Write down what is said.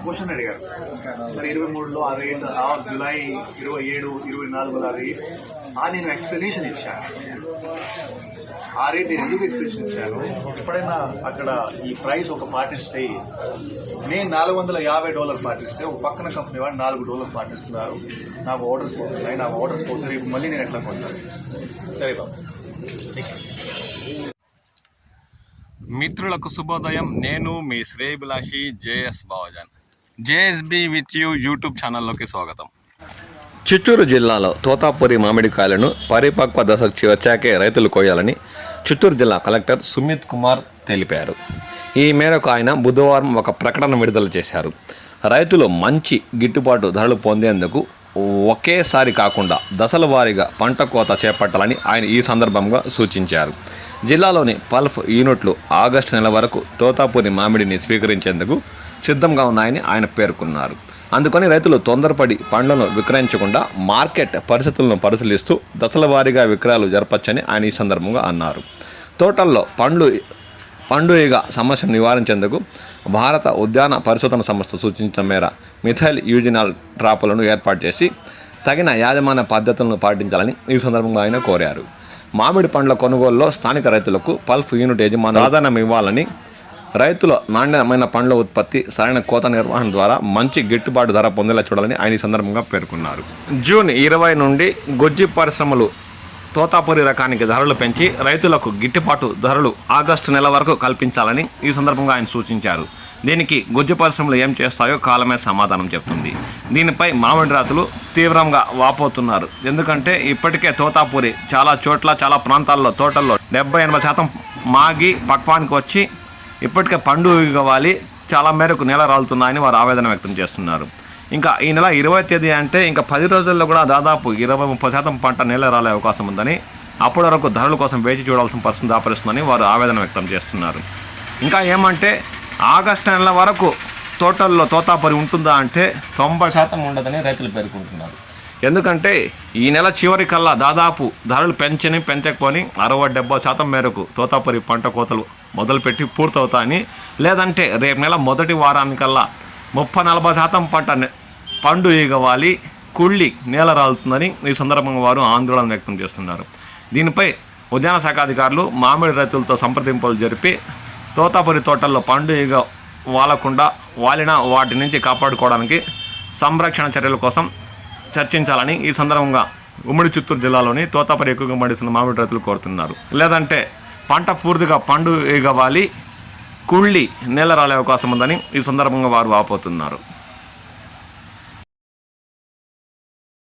Question అడిగారు sir 23లో ఆ rate, July 27, 24 ఆ రేట్ నేను ఎక్స్ప్లెనేషన్ ఇచ్చాను. ఆ రేట్ నేను ఎందుకు ఎక్స్ప్లెనేషన్ ఇచ్చాను, ఎప్పుడైనా అక్కడ ఈ ప్రైస్ ఒక పాటిస్తే నేను $450 పాటిస్తే ఒక పక్కన కంపెనీ వాడు $4 పాటిస్తున్నారు, నాకు ఆర్డర్స్ పోతున్నాయి, నాకు ఆర్డర్స్ పోతే రేపు మళ్ళీ నేను ఎట్లా కొంటాను? సరే బాబు. మిత్రులకు శుభోదయం. నేను మీ శ్రేయభిలాషి JS Bavajan. JSB with you YouTube ఛానల్లోకి స్వాగతం. చిత్తూరు జిల్లాలో తోతాపురి మామిడికాయలను పరిపక్వ దశకు వచ్చాకే రైతులు కోయాలని చిత్తూరు జిల్లా కలెక్టర్ సుమిత్ కుమార్ తెలిపారు. ఈ మేరకు ఆయన బుధవారం ఒక ప్రకటన విడుదల చేశారు. రైతులు మంచి గిట్టుబాటు ధరలు పొందేందుకు ఒకేసారి కాకుండా దశల వారీగా పంట కోత చేపట్టాలని ఆయన ఈ సందర్భంగా సూచించారు. జిల్లాలోని పల్ఫ్ యూనిట్లు ఆగస్టు నెల వరకు తోతాపురి మామిడిని స్వీకరించేందుకు సిద్ధంగా ఉన్నాయని ఆయన పేర్కొన్నారు. అందుకని రైతులు తొందరపడి పండ్లను విక్రయించకుండా మార్కెట్ పరిస్థితులను పరిశీలిస్తూ దశల వారీగా విక్రయాలు జరపచ్చని ఆయన ఈ సందర్భంగా అన్నారు. తోటల్లో పండుగ సమస్యను నివారించేందుకు భారత ఉద్యాన పరిశోధన సంస్థ సూచించిన మేర మిథైల్ యూజినాల్ ట్రాపులను ఏర్పాటు చేసి తగిన యాజమాన్య పద్ధతులను పాటించాలని ఈ సందర్భంగా ఆయన కోరారు. మామిడి పండ్ల కొనుగోలులో స్థానిక రైతులకు పల్ఫ్ యూనిట్ యజమానులు ప్రాధాన్యం ఇవ్వాలని, రైతుల నాణ్యమైన పండ్ల ఉత్పత్తి, సరైన కోత నిర్వహణ ద్వారా మంచి గిట్టుబాటు ధర పొందేలా చూడాలని ఆయన ఈ సందర్భంగా పేర్కొన్నారు. జూన్ 20 నుండి గొజ్జి పరిశ్రమలు తోతాపురి రకానికి ధరలు పెంచి రైతులకు గిట్టుబాటు ధరలు ఆగస్టు నెల వరకు కల్పించాలని ఈ సందర్భంగా ఆయన సూచించారు. దీనికి గొజ్జు పరిశ్రమలు ఏం చేస్తాయో కాలమే సమాధానం చెప్తుంది. దీనిపై మామిడి రైతులు తీవ్రంగా వాపోతున్నారు. ఎందుకంటే ఇప్పటికే తోతాపురి చాలా ప్రాంతాల్లో తోటల్లో 70-80% మాగి పక్వానికి వచ్చి ఇప్పటికే పండుగ వాలి చాలా మేరకు నేల రాలుతున్నాయని వారు ఆవేదన వ్యక్తం చేస్తున్నారు. ఇంకా ఈ నెల 20వ తేదీ అంటే ఇంకా 10 రోజుల్లో కూడా దాదాపు 20-30% పంట నేల రాలే అవకాశం ఉందని, అప్పటి వరకు ధరల కోసం వేచి చూడాల్సిన పరిస్థితి దాపరిస్తుందని వారు ఆవేదన వ్యక్తం చేస్తున్నారు. ఇంకా ఏమంటే ఆగస్టు నెల వరకు తోటల్లో తోతాపురి ఉంటుందా అంటే 90% ఉండదని రైతులు పేర్కొంటున్నారు. ఎందుకంటే ఈ నెల చివరి కల్లా దాదాపు ధరలు పెంచకపోని 60-70% మేరకు తోతాపురి పంట కోతలు మొదలుపెట్టి పూర్తవుతాయని, లేదంటే రేపు నెల మొదటి వారానికల్లా 30-40% పండు ఈగవాలి కుళ్ళి నేల రాలుతుందని ఈ సందర్భంగా వారు ఆందోళన వ్యక్తం చేస్తున్నారు. దీనిపై ఉద్యాన శాఖ అధికారులు మామిడి రైతులతో సంప్రదింపులు జరిపి తోతాపురి తోటల్లో పండు ఈగ వాలిన వాటి నుంచి కాపాడుకోవడానికి సంరక్షణ చర్యల కోసం చర్చించాలని ఈ సందర్భంగా ఉమ్మడి చిత్తూరు జిల్లాలోని తోతాపురి ఎక్కువగా పండిస్తున్న మామిడి రైతులు కోరుతున్నారు. లేదంటే పంట పూర్తిగా పండు ఈగ వాలి కుళ్ళి నేల రాలే అవకాశం ఉందని ఈ సందర్భంగా వారు వాపోతున్నారు.